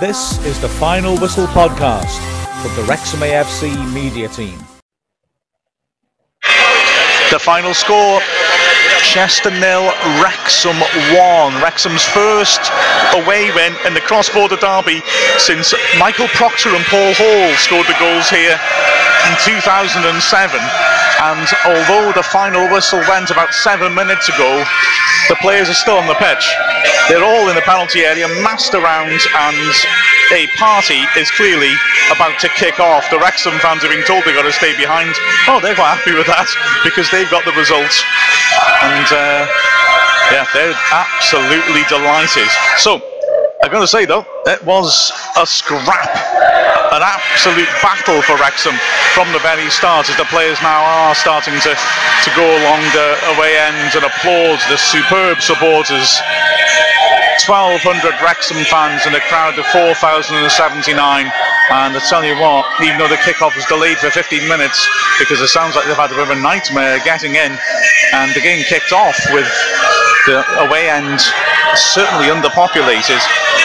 This is the Final Whistle podcast from the Wrexham AFC media team. The final score, Chester 0, Wrexham 1. Wrexham's first away win in the cross-border derby since Michael Proctor and Paul Hall scored the goals here in 2007. And although the final whistle went about 7 minutes ago, the players are still on the pitch. They're all in the penalty area, massed around, and a party is clearly about to kick off. The Wrexham fans have been told they've got to stay behind. Oh, they're quite happy with that because they've got the result. And yeah, they're absolutely delighted. So, I've got to say though, it was a scrap, an absolute battle for Wrexham from the very start, as the players now are starting to go along the away end and applaud the superb supporters. 1,200 Wrexham fans in a crowd of 4,079, and I tell you what, even though the kickoff was delayed for 15 minutes because it sounds like they've had a bit of a nightmare getting in, and the game kicked off with the away end certainly underpopulated,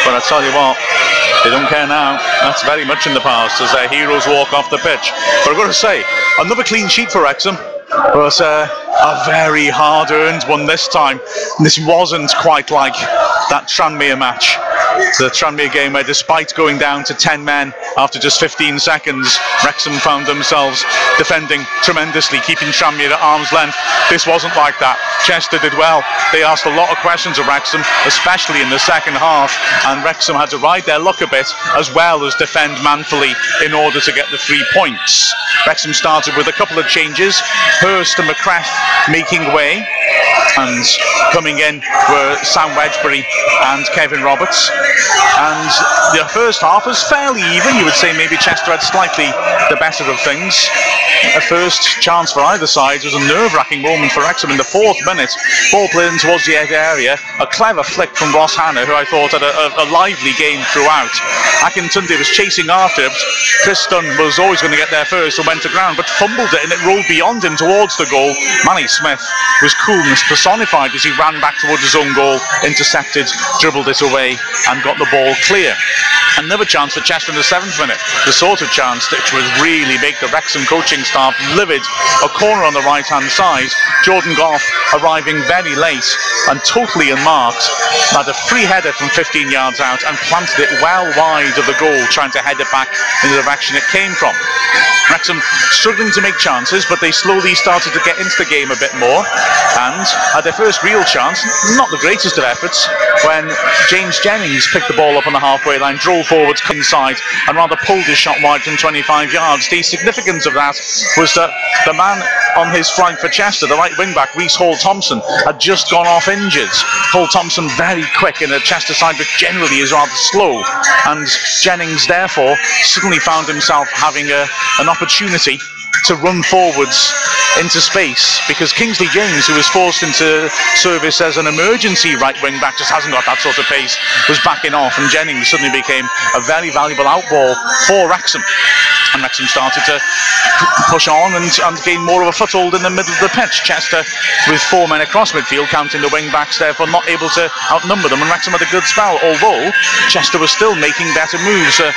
but I tell you what, they don't care now. That's very much in the past as their heroes walk off the pitch. But I've got to say, another clean sheet for Wrexham, but a very hard-earned one this time. This wasn't quite like that Tranmere match, the Tranmere game where despite going down to 10 men after just 15 seconds, Wrexham found themselves defending tremendously, keeping Tranmere at arm's length. This wasn't like that. Chester did well. They asked a lot of questions of Wrexham, especially in the second half, and Wrexham had to ride their luck a bit as well as defend manfully in order to get the 3 points. Wrexham started with a couple of changes, Hurst and McCrath making way, and coming in were Sam Wedgbury and Kevin Roberts. And the first half was fairly even. You would say maybe Chester had slightly the better of things. A first chance for either side was a nerve-wracking moment for Wrexham in the 4th minute. Ball played in towards the edge area. A clever flick from Ross Hanna, who I thought had a lively game throughout. Akintunde was chasing after it. Chris Dunn was always going to get there first and went to ground, but fumbled it and it rolled beyond him towards the goal. Manny Smith was coolness personified as he ran back towards his own goal, intercepted, dribbled it away and got the ball clear. Another chance for Chester in the 7th minute, the sort of chance which would really make the Wrexham coaching staff livid. A corner on the right hand side, Jordan Goff arriving very late and totally unmarked, had a free header from 15 yards out and planted it well wide of the goal, trying to head it back in the direction it came from. Wrexham struggling to make chances, but they slowly started to get into the game a bit more, and had their first real chance, not the greatest of efforts, when James Jennings picked the ball up on the halfway line, drove forwards, inside, and rather pulled his shot wide from 25 yards. The significance of that was that the man on his flank for Chester, the right wing-back, Reece Hall-Thompson, had just gone off injured. Hall-Thompson very quick in a Chester side which generally is rather slow, and Jennings therefore suddenly found himself having an opportunity to run forwards into space, because Kingsley James, who was forced into service as an emergency right wing back, just hasn't got that sort of pace, was backing off, and Jennings suddenly became a very valuable outball for Wrexham. And Wrexham started to push on and gain more of a foothold in the middle of the pitch. Chester, with 4 men across midfield, counting the wing-backs, therefore not able to outnumber them, and Wrexham had a good spell, although Chester was still making better moves. A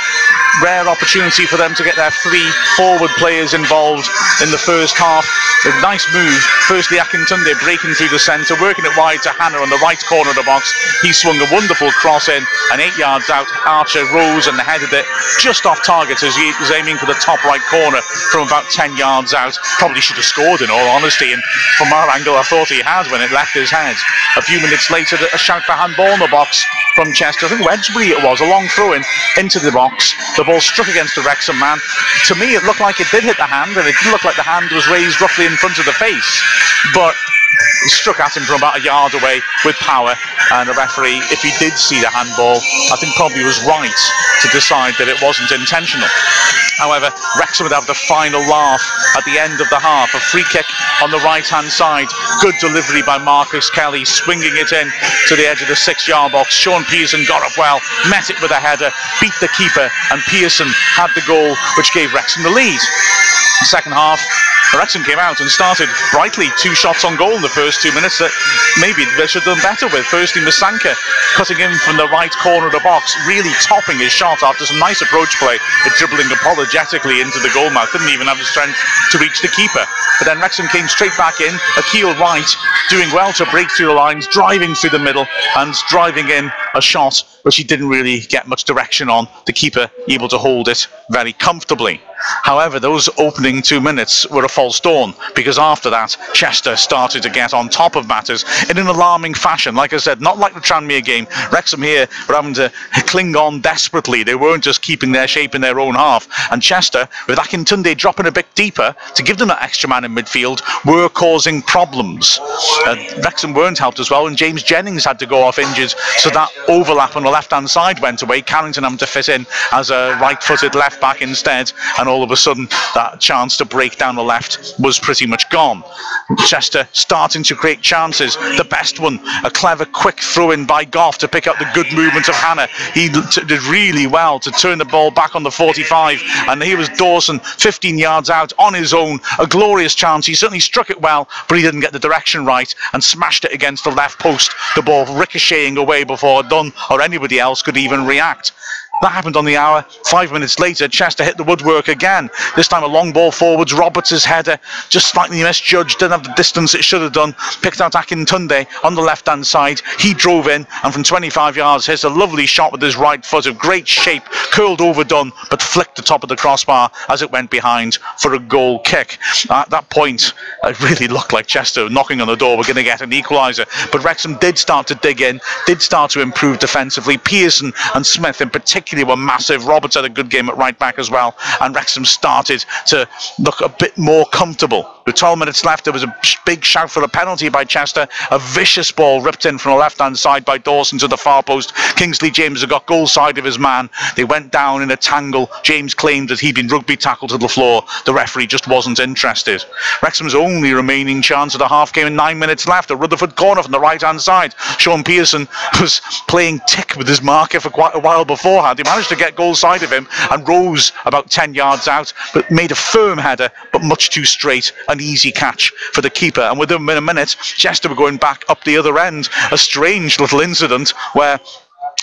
rare opportunity for them to get their 3 forward players involved in the first half. A nice move. Firstly, Akintunde breaking through the centre, working it wide to Hanna on the right corner of the box. He swung a wonderful cross in, and 8 yards out, Archer rose and headed it just off target as he was aiming for the top right corner from about 10 yards out. Probably should have scored, in all honesty, and from our angle I thought he had when it left his head. A few minutes later, a shout for handball in the box from Chester. I think Wedgbury it was, a long throw in into the box. The ball struck against the Wrexham man. To me it looked like it did hit the hand, and it did look like the hand was raised roughly in front of the face, but it struck at him from about a yard away with power, and the referee, if he did see the handball, I think probably was right to decide that it wasn't intentional. However, Wrexham would have the final laugh at the end of the half. A free kick on the right-hand side. Good delivery by Marcus Kelly, swinging it in to the edge of the 6-yard box. Sean Pearson got up well, met it with a header, beat the keeper, and Pearson had the goal which gave Wrexham the lead. The second half, Wrexham came out and started brightly, 2 shots on goal in the first 2 minutes that maybe they should have done better with. Firstly, Masanka cutting in from the right corner of the box, really topping his shot after some nice approach play, dribbling apologetically into the goal mouth, didn't even have the strength to reach the keeper. But then Wrexham came straight back in, Akil Wright doing well to break through the lines, driving through the middle and driving in a shot which he didn't really get much direction on, the keeper able to hold it very comfortably. However, those opening 2 minutes were a false dawn, because after that Chester started to get on top of matters in an alarming fashion. Like I said, not like the Tranmere game. Wrexham here were having to cling on desperately. They weren't just keeping their shape in their own half, and Chester, with Akintunde dropping a bit deeper to give them that extra man in midfield, were causing problems. Wrexham weren't helped as well, and James Jennings had to go off injured, so that overlap on the left hand side went away. Carrington having to fit in as a right-footed left back instead, and all of a sudden that chance to break down the left was pretty much gone. Chester starting to create chances. The best one, a clever quick throw in by Goff to pick up the good movement of Hannah. He did really well to turn the ball back on the 45, and here was Dawson 15 yards out on his own. A glorious chance. He certainly struck it well, but he didn't get the direction right and smashed it against the left post, the ball ricocheting away before Dunn or anybody else could even react. That happened on the hour. 5 minutes later, Chester hit the woodwork again. This time a long ball forwards. Roberts' header just slightly misjudged, didn't have the distance it should have done. Picked out Akintunde on the left-hand side. He drove in, and from 25 yards hits a lovely shot with his right foot of great shape, curled over Dunn, but flicked the top of the crossbar as it went behind for a goal kick. At that point, it really looked like Chester knocking on the door. We're going to get an equaliser. But Wrexham did start to dig in, did start to improve defensively. Pearson and Smith in particular were massive. Roberts had a good game at right back as well, and Wrexham started to look a bit more comfortable. With 12 minutes left, there was a big shout for a penalty by Chester. A vicious ball ripped in from the left-hand side by Dawson to the far post. Kingsley James had got goal side of his man. They went down in a tangle. James claimed that he'd been rugby tackled to the floor. The referee just wasn't interested. Wrexham's only remaining chance of the half came in 9 minutes left. A Rutherford corner from the right-hand side. Sean Pearson was playing tick with his marker for quite a while beforehand. He managed to get goal side of him and rose about 10 yards out, but made a firm header, but much too straight. An easy catch for the keeper, and within a minute Chester were going back up the other end. A strange little incident where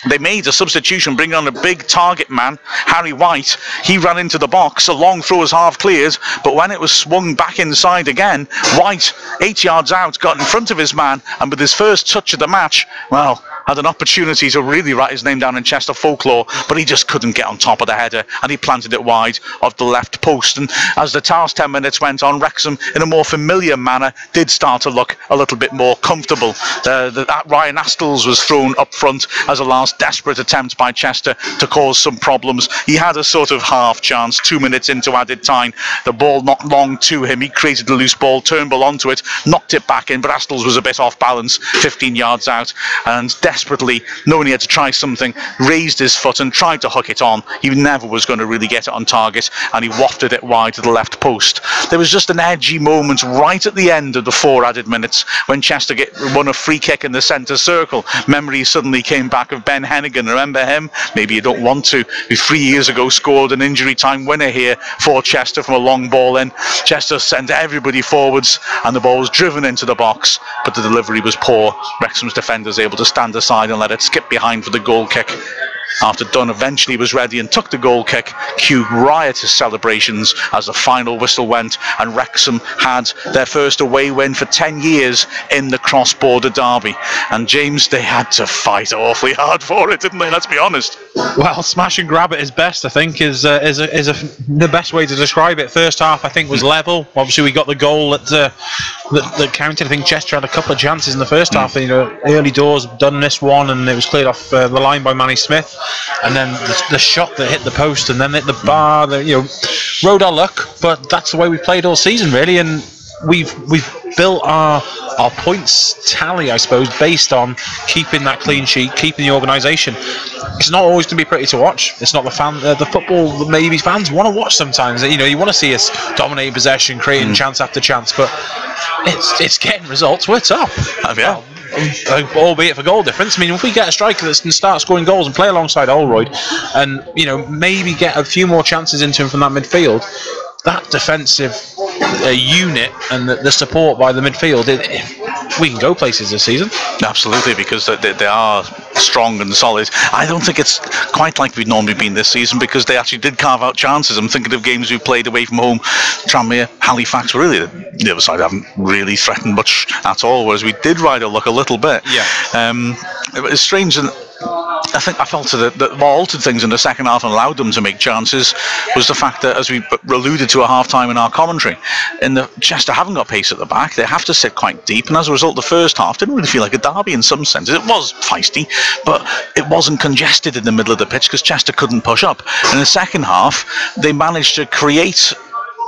they made a substitution, bringing on a big target man, Harry White. He ran into the box, a long throw was half cleared, but when it was swung back inside again, White, 8 yards out, got in front of his man, and with his first touch of the match, well, had an opportunity to really write his name down in Chester folklore, but he just couldn't get on top of the header, and he planted it wide of the left post. And as the last 10 minutes went on, Wrexham, in a more familiar manner, did start to look a little bit more comfortable. Ryan Astles was thrown up front as a last desperate attempt by Chester to cause some problems. He had a sort of half chance 2 minutes into added time. The ball not long to him. He created the loose ball, Turnbull onto it, knocked it back in, but Astles was a bit off balance, 15 yards out, and desperately, knowing he had to try something, raised his foot and tried to hook it on. He never was going to really get it on target, and he wafted it wide to the left post. There was just an edgy moment right at the end of the 4 added minutes when Chester won a free kick in the centre circle. Memories suddenly came back of Ben Hennigan. Remember him? Maybe you don't want to. He 3 years ago scored an injury time winner here for Chester from a long ball in. Chester sent everybody forwards, and the ball was driven into the box, but the delivery was poor. Wrexham's defenders able to stand aside and let it skip behind for the goal kick. After Dunn eventually was ready and took the goal kick, cue riotous celebrations as the final whistle went, and Wrexham had their first away win for 10 years in the cross-border derby. And James, they had to fight awfully hard for it, didn't they? Let's be honest. Well, smash and grab at its best, I think, is the best way to describe it. First half, I think, was level. Obviously, we got the goal that counted. I think Chester had a couple of chances in the first half. You know, early doors done this one, and it was cleared off the line by Manny Smith. And then the shot that hit the post and then hit the bar, rode our luck, but that's the way we played all season, really. And we've built our points tally, I suppose, based on keeping that clean sheet, keeping the organisation. It's not always going to be pretty to watch. It's not the football that maybe fans want to watch sometimes. You want to see us dominating possession, creating chance after chance, but it's getting results. We're top. Yeah. Albeit for goal difference. I mean, if we get a striker that can start scoring goals and play alongside Holroyd, and maybe get a few more chances into him from that midfield, that defensive unit and the support by the midfield, we can go places this season. Absolutely, because they are strong and solid. I don't think it's quite like we've normally been this season, because they actually did carve out chances. I'm thinking of games we played away from home. Tranmere, Halifax, really the other side haven't really threatened much at all, whereas we did ride our luck a little bit. It was strange, and I think I felt that what altered things in the second half and allowed them to make chances was the fact that, as we alluded to at half-time in our commentary, Chester haven't got pace at the back. They have to sit quite deep, and as a result, the first half didn't really feel like a derby in some senses. It was feisty, but it wasn't congested in the middle of the pitch because Chester couldn't push up. In the second half, they managed to create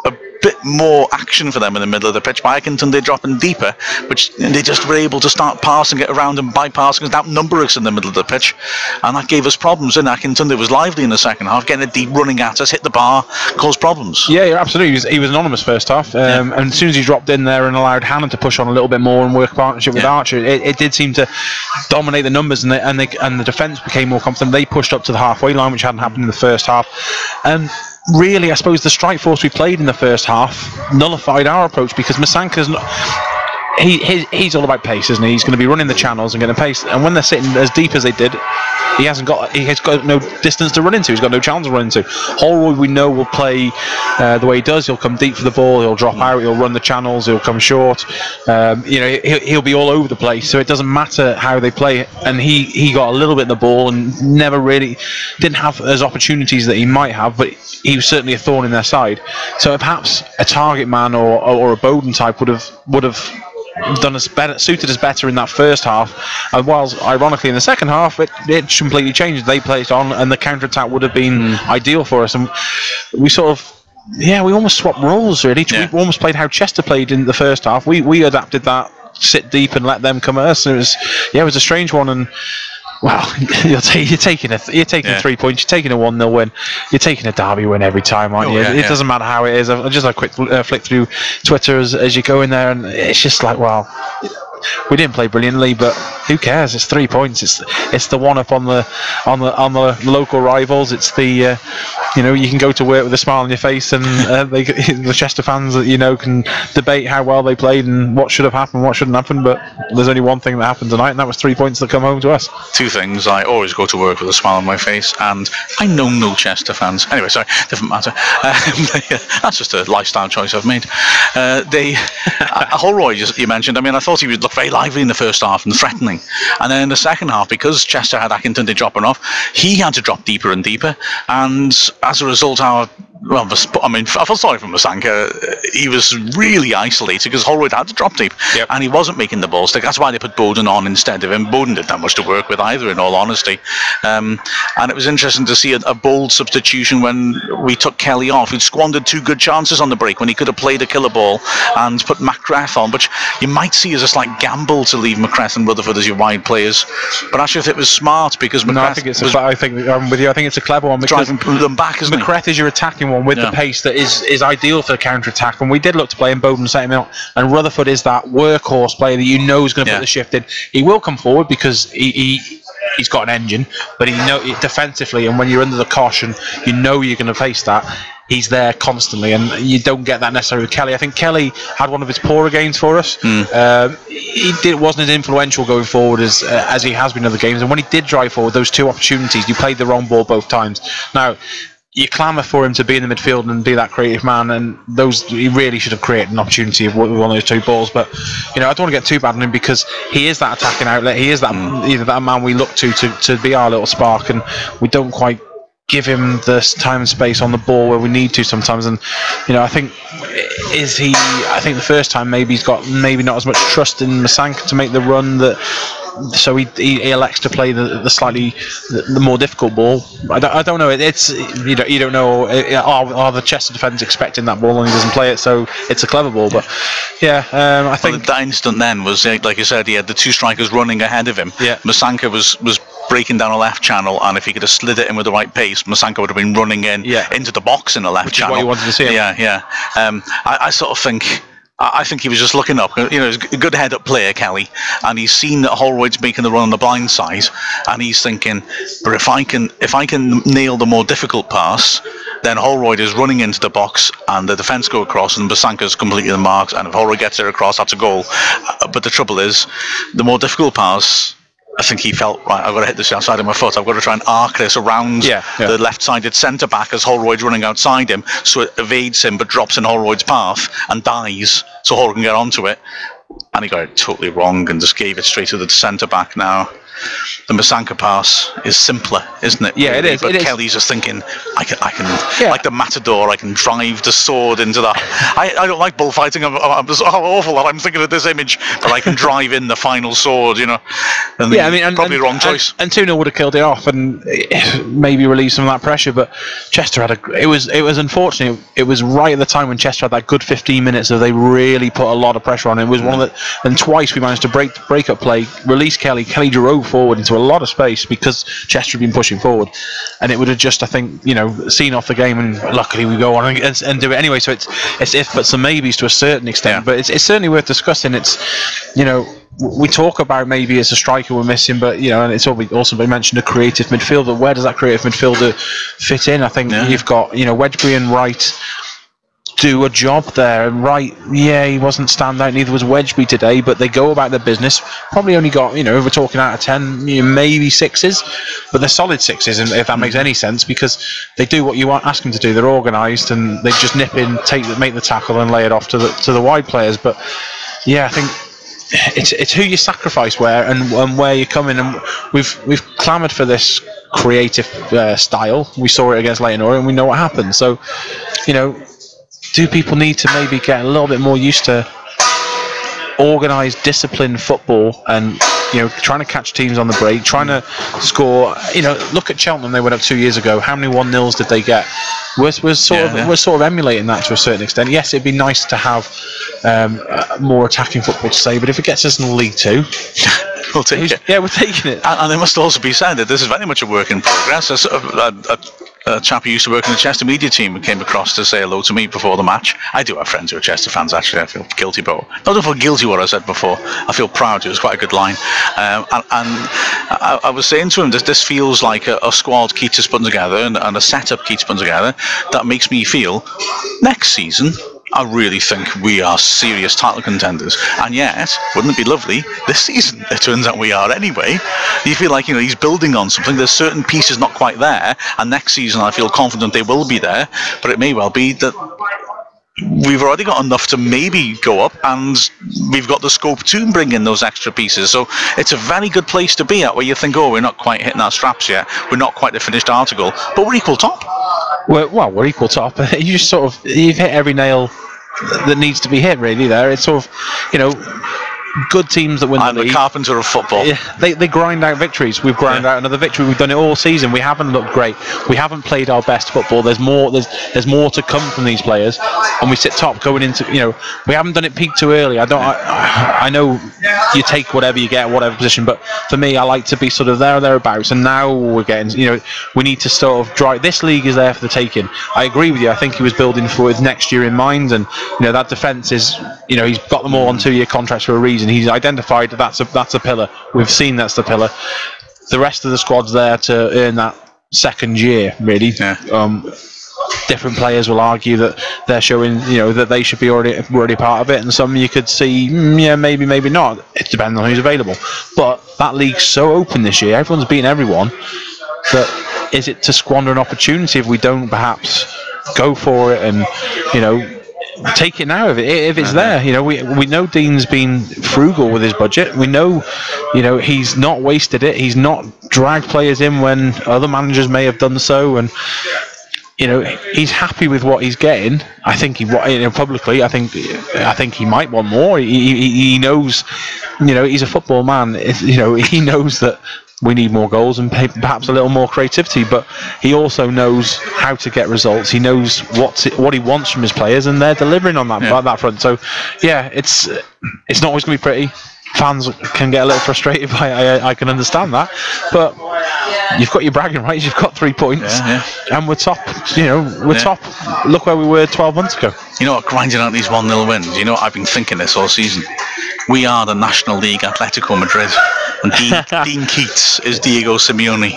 a bit more action for them in the middle of the pitch by Accrington. They're dropping deeper, which they just were able to start passing it around and bypassing us, outnumber us in the middle of the pitch, and that gave us problems. In Accrington, they was lively in the second half, getting a deep running at us, hit the bar, caused problems. Yeah, absolutely. He was anonymous first half, and as soon as he dropped in there and allowed Hannon to push on a little bit more and work partnership with Archer, it did seem to dominate the numbers, and the defence became more confident. They pushed up to the halfway line, which hadn't happened in the first half, and really, I suppose the strike force we played in the first half nullified our approach, because Masanka's not. He's all about pace, isn't he? He's going to be running the channels and getting pace. And when they're sitting as deep as they did, he has got no distance to run into. He's got no channels to run into. Holroyd, we know, will play the way he does. He'll come deep for the ball. He'll drop out. He'll run the channels. He'll come short. He'll be all over the place. So it doesn't matter how they play it. And he got a little bit in the ball and never really didn't have as opportunities that he might have, but he was certainly a thorn in their side. So perhaps a target man or a Bowden type would have done us better, suited us better in that first half, and whilst ironically in the second half it completely changed. They played on, and the counter attack would have been ideal for us, and we sort of we almost swapped roles really. We almost played how Chester played in the first half. We adapted that, sit deep and let them come at us, and it was a strange one. And well, you're taking 3 points, you're taking a 1-0 win, you're taking a derby win every time, aren't you? It doesn't matter how it is. I just had a quick flick through Twitter as you go in there, and it's just like, well, we didn't play brilliantly, but who cares? It's 3 points. It's the one up on the local rivals. It's the you can go to work with a smile on your face, and the Chester fans can debate how well they played and what should have happened, what shouldn't happen. But there's only one thing that happened tonight, and that was 3 points that come home to us. Two things: I always go to work with a smile on my face, and I know no Chester fans. Anyway, sorry, different matter. That's just a lifestyle choice I've made. Holroyd, you mentioned. I mean, I thought he would look very lively in the first half and threatening, and then in the second half, because Chester had Accrington dropping off, he had to drop deeper and deeper, and as a result, I felt sorry for Masanka. He was really isolated because Holroyd had to drop deep, and he wasn't making the ball stick. That's why they put Bowden on instead of him. Bowden didn't have much to work with either, in all honesty. And it was interesting to see a bold substitution when we took Kelly off. He'd squandered 2 good chances on the break when he could have played a killer ball and put McGrath on, which you might see as a slight gamble to leave McGrath and Rutherford as your wide players. But actually, if it was smart, because McGrath I'm with you. I think it's a clever one, because driving them back, isn't McGrath is your attacking one with the pace that is ideal for the counter attack, and we did look to play, and Bowden set him out, and Rutherford is that workhorse player that is going to put the shift in. He will come forward because he's got an engine, but defensively, and when you're under the caution, you're going to face that. He's there constantly, and you don't get that necessarily with Kelly. I think Kelly had one of his poorer games for us. He wasn't as influential going forward as he has been in other games, and when he did drive forward, those 2 opportunities, you played the wrong ball both times. Now, you clamour for him to be in the midfield and be that creative man, and he really should have created an opportunity with one of those 2 balls. But I don't want to get too bad on him, because he is that attacking outlet. He is that that man we look to be our little spark, and we don't quite give him the time and space on the ball where we need to sometimes. And I think the first time maybe he's got not as much trust in Masanka to make the run, so he elects to play the slightly more difficult ball. I don't know. It's you don't know. Are the Chester defenders expecting that ball and he doesn't play it? So it's a clever ball. But I think that instant then was, like you said, he had the 2 strikers running ahead of him. Masanka was breaking down a left channel, and if he could have slid it in with the right pace, Masanka would have been running into the box in the left channel. Which is what you wanted to see. I sort of think. I think he was just looking up. He's a good head-up player, Kelly, and he's seen that Holroyd's making the run on the blind side, and he's thinking, but if I can nail the more difficult pass, then Holroyd is running into the box and the defence go across and Basanka's completely the marks, and if Holroyd gets there across, that's a goal. But the trouble is, the more difficult pass, I think he felt, right, I've got to hit this outside of my foot. I've got to try and arc this around the left-sided centre-back as Holroyd's running outside him, so it evades him but drops in Holroyd's path and dies, so Holroyd can get onto it. And he got it totally wrong and just gave it straight to the centre-back now. The Basanka pass is simpler, isn't it? Yeah, it is. But Kelly's just thinking, I can like the matador, I can drive the sword into that. I don't like bullfighting. I'm just how awful that I'm thinking of this image, but I can drive in the final sword, you know. And probably the wrong choice. And 2-0 would have killed it off and maybe relieved some of that pressure. But Chester had it was unfortunate. It was right at the time when Chester had that good 15 minutes of they really put a lot of pressure on. It was one that, and twice we managed to break up play, release Kelly. Kelly drove forward into a lot of space because Chester had been pushing forward, and it would have just, I think, seen off the game, and luckily we go on and do it anyway. So it's if but some maybes to a certain extent, but it's certainly worth discussing. It's we talk about maybe it's a striker we're missing, but and it's also been mentioned a creative midfielder. Where does that creative midfielder fit in? I think you've got Wedgbury and Wright do a job there, and Wright, he wasn't standout, neither was Wedgbury today, but they go about their business. Probably only got, if we're talking out of 10, maybe 6s, but they're solid 6s, if that makes any sense, because they do what you ask them to do. They're organised and they just nip in, make the tackle and lay it off to the wide players. But I think it's who you sacrifice where and where you come in, and we've clamoured for this creative style. We saw it against Leyton Orient and we know what happened. So do people need to maybe get a little bit more used to organised, disciplined football and trying to catch teams on the break, trying to score? Look at Cheltenham, they went up 2 years ago. How many 1-0s did they get? We're sort of emulating that to a certain extent. Yes, it'd be nice to have more attacking football to say, but if it gets us in the League Two, we'll take it. Yeah, we're taking it. And it must also be said that this is very much a work in progress. A chap who used to work in the Chester media team who came across to say hello to me before the match. I do have friends who are Chester fans, actually. I feel guilty, but I don't feel guilty what I said before. I feel proud. It was quite a good line. And I was saying to him, this feels like a squad Keats has put together and a setup Keats put together that makes me feel next season I really think we are serious title contenders. And yet, wouldn't it be lovely, this season it turns out we are anyway. You feel like he's building on something. There's certain pieces not quite there, and next season I feel confident they will be there, but it may well be that we've already got enough to maybe go up, and we've got the scope to bring in those extra pieces. So it's a very good place to be at, where you think, we're not quite hitting our straps yet, we're not quite the finished article, but we're equal top. Well, we're equal top. You just you've hit every nail that needs to be hit, really. There, it's good teams that win the league. I'm the carpenter of football. Yeah, they grind out victories. We've ground out another victory. We've done it all season. We haven't looked great. We haven't played our best football. There's more to come from these players, and we sit top going into. We haven't done it peak too early. I know you take whatever you get, whatever position, but for me, I like to be sort of there or thereabouts. And now we're getting. We need to sort of drive. This league is there for the taking. I agree with you. I think he was building for next year in mind, and that defence is. He's got them all on 2-year contracts for a reason. He's identified that's a pillar. We've seen that's the pillar. The rest of the squad's there to earn that second year, really. Different players will argue that they're showing, that they should be already part of it, and some you could see, maybe not. It depends on who's available. But that league's so open this year. Everyone's beating everyone. That is it to squander an opportunity if we don't perhaps go for it and take it now if it's there. We know Dean's been frugal with his budget. We know he's not wasted it. He's not dragged players in when other managers may have done so, and he's happy with what he's getting. I think publicly I think he might want more. He knows he's a football man. He knows that we need more goals and perhaps a little more creativity, but he also knows how to get results. He knows what he wants from his players, and they're delivering on that front. So, it's not always going to be pretty. Fans can get a little frustrated by I can understand that, but you've got your bragging rights. You've got 3 points, and we're top. We're top. Look where we were 12 months ago. Grinding out these 1-0 wins. I've been thinking this all season. We are the National League Atletico Madrid. And Dean Keats is Diego Simeone.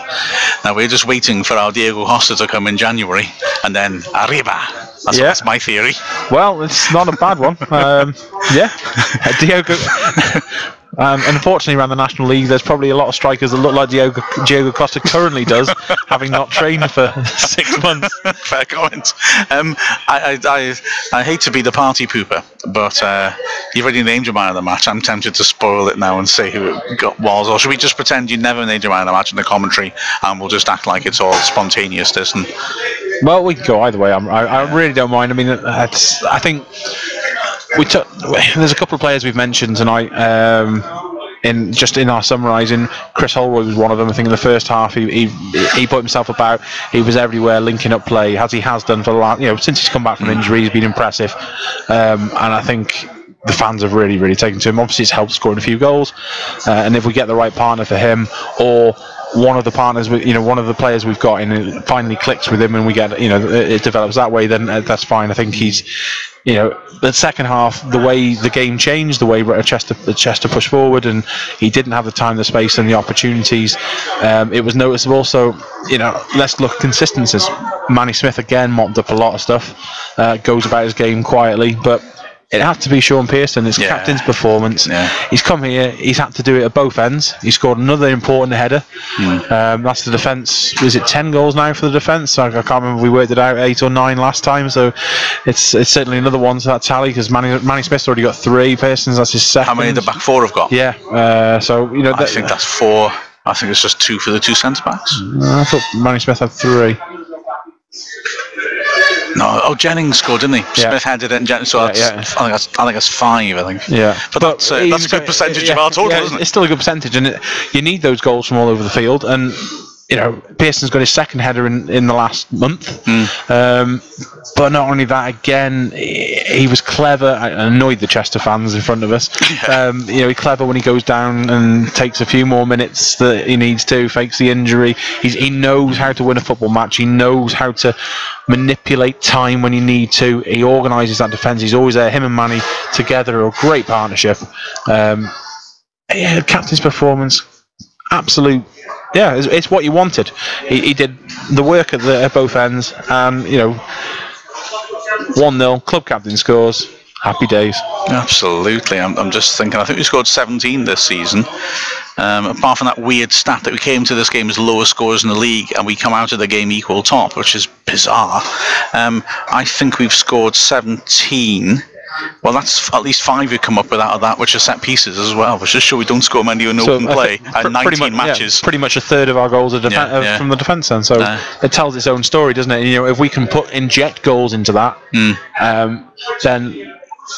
Now we're just waiting for our Diego Costa to come in January, and then arriba. That's my theory. Well, it's not a bad one. Diego. Unfortunately, around the National League, there's probably a lot of strikers that look like Diego Costa currently does, having not trained for 6 months. Fair comment. I hate to be the party pooper, but you've already named your man of the match. I'm tempted to spoil it now and say who it was. Or should we just pretend you never named your man of the match in the commentary, and we'll just act like it's all spontaneous, Disney? Well, we can go either way. I really don't mind. I mean, I think there's a couple of players we've mentioned tonight. In our summarising, Chris Holroyd was one of them. I think in the first half he put himself about. He was everywhere, linking up play, as he has done for the last, since he's come back from injury. He's been impressive, and I think the fans have really, really taken to him. Obviously, it's helped scoring a few goals, and if we get the right partner for him, or one of the partners, one of the players we've got in, it finally clicks with him, and we get, it develops that way, then that's fine. I think he's, the second half, the way the game changed, the way Chester pushed forward, and he didn't have the time, the space, and the opportunities. It was noticeable. So, let's look at consistencies. Manny Smith again mopped up a lot of stuff. Goes about his game quietly, but it has to be Sean Pearson. It's captain's performance. Yeah. He's come here. He's had to do it at both ends. He scored another important header. That's the defence. Is it 10 goals now for the defence? I can't remember. We worked it out 8 or 9 last time. So it's certainly another one to that tally, because Manny Smith's already got 3. Pearson's, that's his second. How many the back 4 have got? Yeah. I think that's 4. I think it's just 2 for the 2 centre backs. I thought Manny Smith had 3. No, Jennings scored, didn't he? Yeah. Smith headed it, and Jennings. So I think that's 5. I think. Yeah, but that's a good percentage of our total, isn't it? It's still a good percentage, and you need those goals from all over the field. And Pearson's got his second header in the last month. But not only that, again, he was clever and annoyed the Chester fans in front of us. He's clever when he goes down and takes a few more minutes that he needs to, fakes the injury. He knows how to win a football match. He knows how to manipulate time when you need to. He organises that defence. He's always there. Him and Manny together are a great partnership. Captain's performance, absolute. Yeah, it's what you wanted. He did the work at both ends, and 1-0, club captain scores. Happy days. Absolutely. I'm just thinking, I think we scored 17 this season. Apart from that weird stat that we came to this game as lowest scorers in the league, and we come out of the game equal top, which is bizarre. I think we've scored 17. Well, that's at least 5 we come up with out of that, which are set pieces as well, which is sure we don't score many in open play at 19 matches. Pretty much a third of our goals are from the defence then, so it tells its own story, doesn't it? If we can inject goals into that, then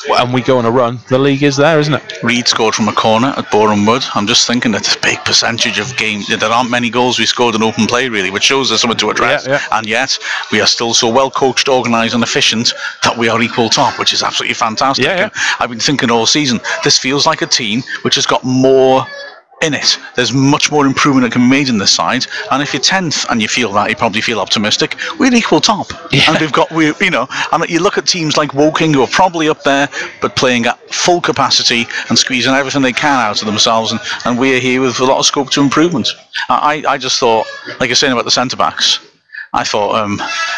and we go on a run, the league is there, isn't it? Reed scored from a corner at Boreham Wood. I'm just thinking that's a big percentage of games. There aren't many goals we scored in open play, really, which shows there's something to address. And yet, we are still so well coached, organised and efficient that we are equal top, which is absolutely fantastic. I've been thinking all season, this feels like a team which has got more in it. There's much more improvement that can be made in this side, and if you're 10th and you feel that, you probably feel optimistic. We're equal top, and and you look at teams like Woking, who are probably up there but playing at full capacity and squeezing everything they can out of themselves, and we're here with a lot of scope to improvement. I just thought, like you're saying about the centre backs, I thought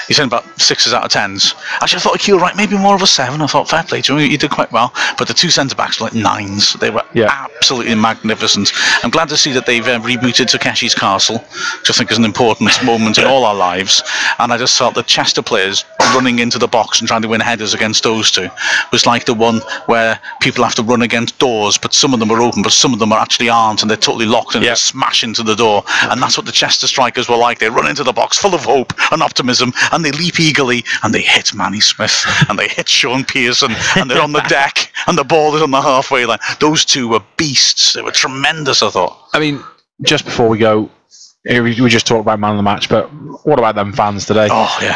you're saying about 6s out of 10s. Actually, I thought Akil Wright maybe more of a 7. I thought fair play to him, he did quite well. But the 2 centre backs were like 9s. They were absolutely magnificent. I'm glad to see that they've rebooted Takeshi's Castle, which I think is an important moment in all our lives. And I just felt that Chester players running into the box and trying to win headers against those 2 was like the one where people have to run against doors, but some of them are open, but some of them actually aren't, and they're totally locked and they smash into the door. And that's what the Chester strikers were like. They run into the box full of hope and optimism, and they leap eagerly, and they hit Manny Smith, and they hit Sean Pearson, and they're on the deck, and the ball is on the halfway line. Those 2 were beasts. They were tremendous, I thought. I mean, just before we go, we just talked about man of the match, but what about them fans today?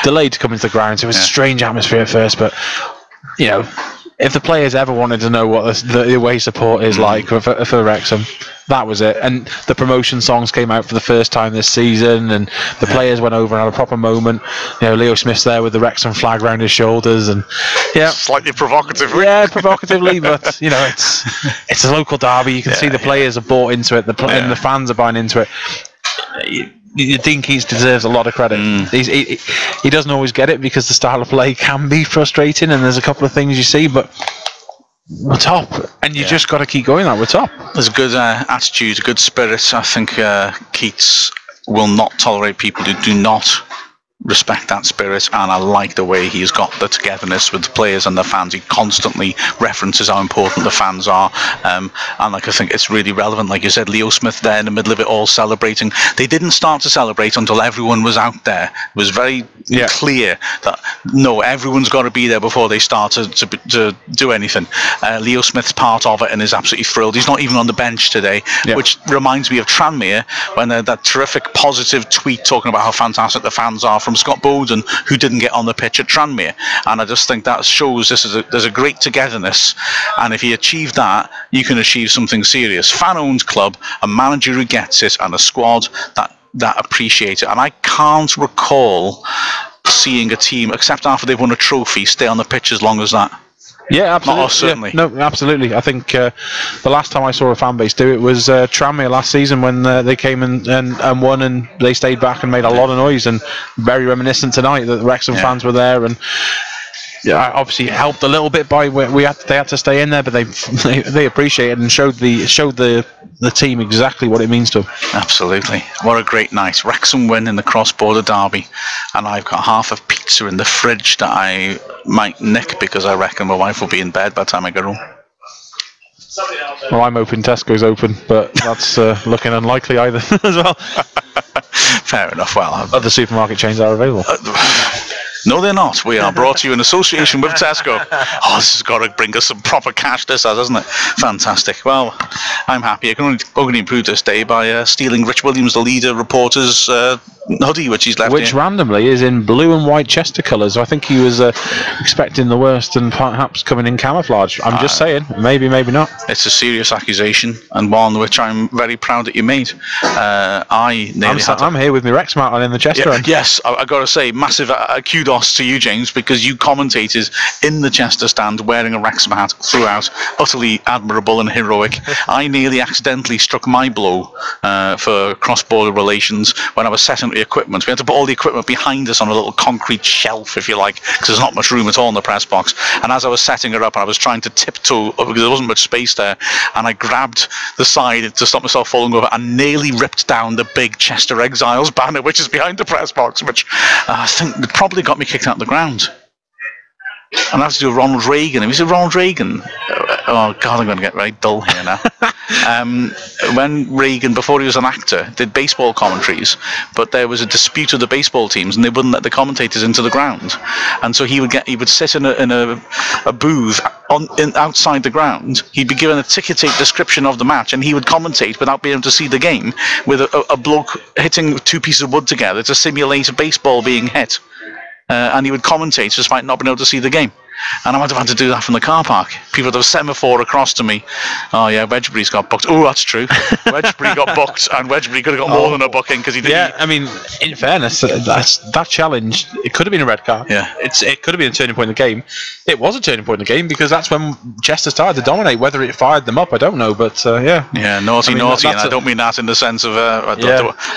Delayed to come into the ground. It was a strange atmosphere at first, but if the players ever wanted to know what the away support is like for Wrexham, that was it. And the promotion songs came out for the first time this season, and the players went over and had a proper moment. You know, Leo Smith's there with the Wrexham flag round his shoulders, and slightly provocatively. Yeah, provocatively, but you know, it's a local derby. You can see the players have bought into it, and the fans are buying into it. Dean Keats deserves a lot of credit. He doesn't always get it because the style of play can be frustrating, and there's a couple of things you see, but we're top, and you just got to keep going. That we're top. There's a good attitude, a good spirit. I think Keats will not tolerate people who do not respect that spirit, and I like the way he's got the togetherness with the players and the fans. He constantly references how important the fans are, and like I think it's really relevant. Like you said, Leo Smith there in the middle of it all celebrating. They didn't start to celebrate until everyone was out there. It was very clear that no, everyone's got to be there before they start to do anything. Leo Smith's part of it and is absolutely thrilled. He's not even on the bench today, which reminds me of Tranmere when that terrific positive tweet talking about how fantastic the fans are from Scott Bowden, who didn't get on the pitch at Tranmere. And I just think that shows there's a great togetherness, and if you achieve that, you can achieve something serious. Fan-owned club, a manager who gets it, and a squad that appreciate it. And I can't recall seeing a team, except after they've won a trophy, stay on the pitch as long as that. Yeah, absolutely. Not us, certainly. Yeah, no, absolutely. I think the last time I saw a fan base do it was Tranmere last season when they came and won, and they stayed back and made a lot of noise, and very reminiscent tonight that the Wrexham fans were there, and obviously it helped a little bit by they had to stay in there, but they appreciated and showed the team exactly what it means to them. Absolutely. What a great night. Wrexham win in the cross-border derby, and I've got half of pizza in the fridge that I might nick because I reckon my wife will be in bed by the time I get home. Well, I'm hoping Tesco's open, but that's looking unlikely either as well. Fair enough. Well, other supermarket chains are available. No, they're not. We are brought to you in association with Tesco. Oh, this has got to bring us some proper cash, this has, hasn't it? Fantastic. Well, I'm happy. I can only improve this day by stealing Rich Williams, the leader reporter's hoodie, which he's left Which here. randomly is in blue and white Chester colours. I think he was expecting the worst and perhaps coming in camouflage. I'm just saying, maybe not. It's a serious accusation, and one which I'm very proud that you made. I'm here with my Wrexham outline in the Chester end. Yes, I've got to say, massive kudos to you, James, because you commentated in the Chester stand wearing a Wrexham hat throughout. Utterly admirable and heroic. I nearly accidentally struck my blow for cross-border relations when I was setting up the equipment. We had to put all the equipment behind us on a little concrete shelf, if you like, because there's not much room at all in the press box. And as I was setting it up, I was trying to tiptoe because there wasn't much space there, and I grabbed the side to stop myself falling over and nearly ripped down the big Chester Exiles banner, which is behind the press box, which I think probably got me kicked out of the ground. And I have to do Ronald Reagan. And we said Ronald Reagan. Oh God, I'm going to get very dull here now. When Reagan, before he was an actor, did baseball commentaries, but there was a dispute of the baseball teams, and they wouldn't let the commentators into the ground, and so he would sit in a booth outside the ground. He'd be given a ticker-tape description of the match, and he would commentate without being able to see the game, with a bloke hitting two pieces of wood together to simulate a baseball being hit. And he would commentate despite not being able to see the game. And I might have had to do that from the car park. People would have semaphore across to me. Oh yeah, Wedgbury's got booked. Oh, that's true. Wedgbury got booked, and Wedgbury could have got more than a booking because he didn't. Yeah, I mean, in fairness, that challenge, it could have been a red card. Yeah, it could have been a turning point in the game. It was a turning point in the game because that's when Chester started to dominate. Whether it fired them up, I don't know, but yeah. Yeah, naughty, and I don't mean that in the sense of I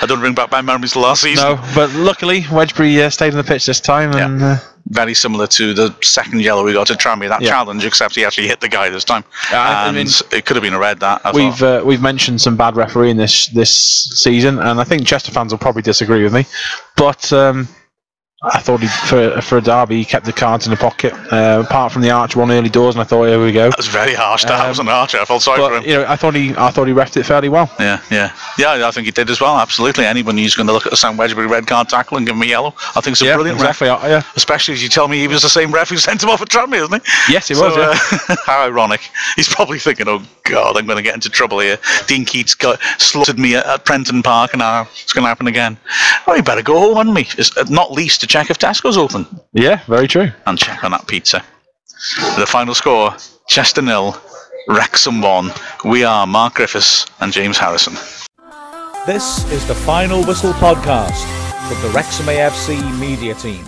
don't bring back my memories of last season. No, but luckily Wedgbury stayed on the pitch this time, and. Very similar to the second yellow we got at Tranmere, that challenge, except he actually hit the guy this time. I mean, it could have been a red, that. We've mentioned some bad refereeing this season, and I think Chester fans will probably disagree with me, but I thought for a derby, he kept the cards in the pocket. Apart from the Arch one early doors, and I thought, here we go. That was very harsh. That was an Archer. I felt sorry for him. You know, I thought he refed it fairly well. Yeah. I think he did as well. Absolutely. Anyone who's going to look at the Sam Wedgbury red card tackle and give him a yellow, I think it's a brilliant exactly, ref. Yeah. Especially as you tell me he was the same ref who sent him off at Tranmere, isn't he? Yes, he was. Yeah. How ironic. He's probably thinking, oh God, I'm going to get into trouble here. Dean Keats slaughtered me at Prenton Park, and now it's going to happen again. Oh, you better go home, hadn't we? Not least to check if Tesco's open. Yeah, very true. And check on that pizza. The final score, Chester 0, Wrexham 1. We are Mark Griffiths and James Harrison. This is the Final Whistle podcast from the Wrexham AFC media team.